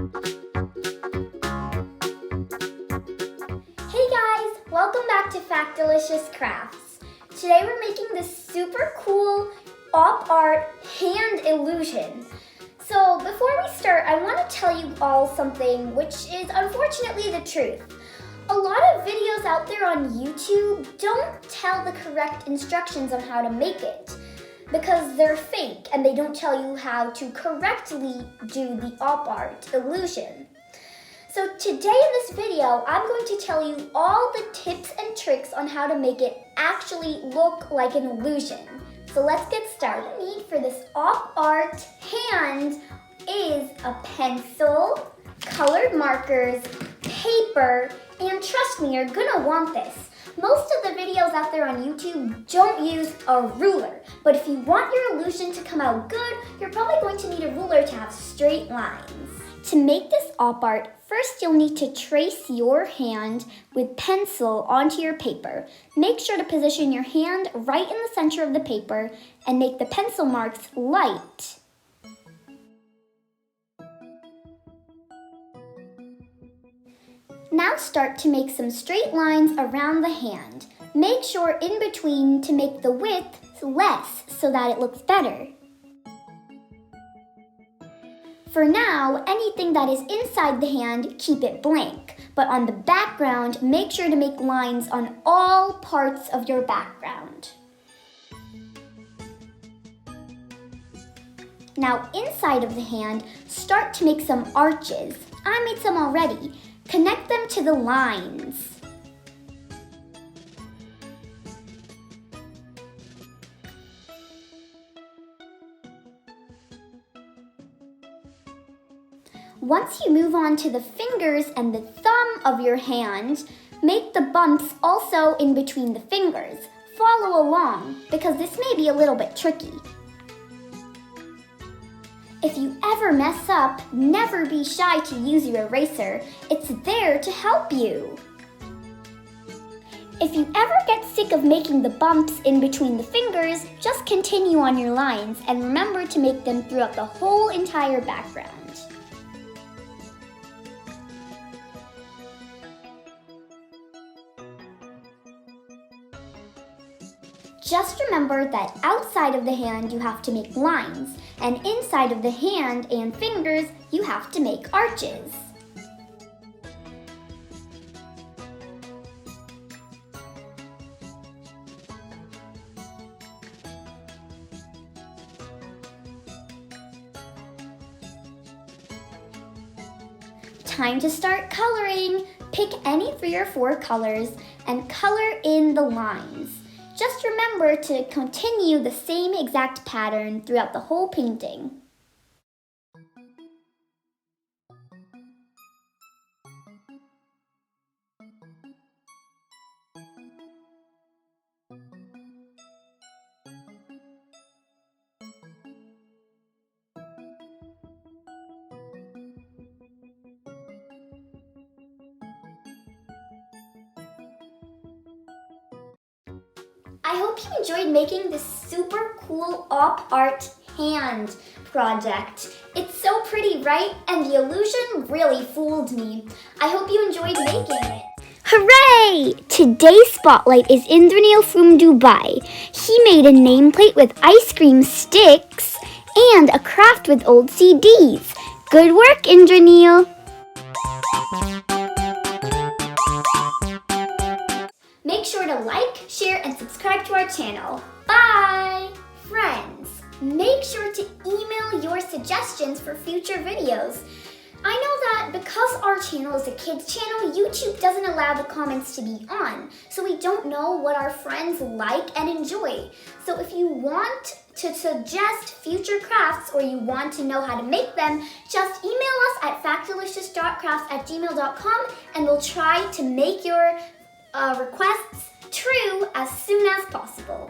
Hey guys, welcome back to Factilicious Crafts. Today we're making this super cool Opart hand illusion. So before we start, I want to tell you all something which is unfortunately the truth. A lot of videos out there on YouTube don't tell the correct instructions on how to make it because they're fake and they don't tell you how to correctly do the Opart illusion. So today in this video, I'm going to tell you all the tips and tricks on how to make it actually look like an illusion. So let's get started. What you need for this Opart hand is a pencil, colored markers, paper, and trust me, you're gonna want this. Most of the videos out there on YouTube don't use a ruler, but if you want your illusion to come out good, you're probably going to need a ruler to have straight lines. To make this Opart, first you'll need to trace your hand with pencil onto your paper. Make sure to position your hand right in the center of the paper and make the pencil marks light. Now start to make some straight lines around the hand. Make sure in between to make the width less so that it looks better. For now, anything that is inside the hand, keep it blank. But on the background, make sure to make lines on all parts of your background. Now inside of the hand, start to make some arches. I made some already. Connect them to the lines. Once you move on to the fingers and the thumb of your hand, make the bumps also in between the fingers. Follow along, because this may be a little bit tricky. If you ever mess up, never be shy to use your eraser. It's there to help you. If you ever get sick of making the bumps in between the fingers, just continue on your lines and remember to make them throughout the whole entire background. Just remember that outside of the hand you have to make lines, and inside of the hand and fingers you have to make arches. Time to start coloring. Pick any 3 or 4 colors and color in the lines. Just remember to continue the same exact pattern throughout the whole painting. I hope you enjoyed making this super cool Opart hand project. It's so pretty, right? And the illusion really fooled me. I hope you enjoyed making it. Hooray! Today's spotlight is Indranil from Dubai. He made a nameplate with ice cream sticks and a craft with old CDs. Good work, Indranil! Make sure to like, share, and subscribe to our channel. Bye! Friends, make sure to email your suggestions for future videos. I know that because our channel is a kids channel, YouTube doesn't allow the comments to be on, so we don't know what our friends like and enjoy. So if you want to suggest future crafts or you want to know how to make them, just email us at factilicious.crafts@gmail.com and we'll try to make your requests true as soon as possible.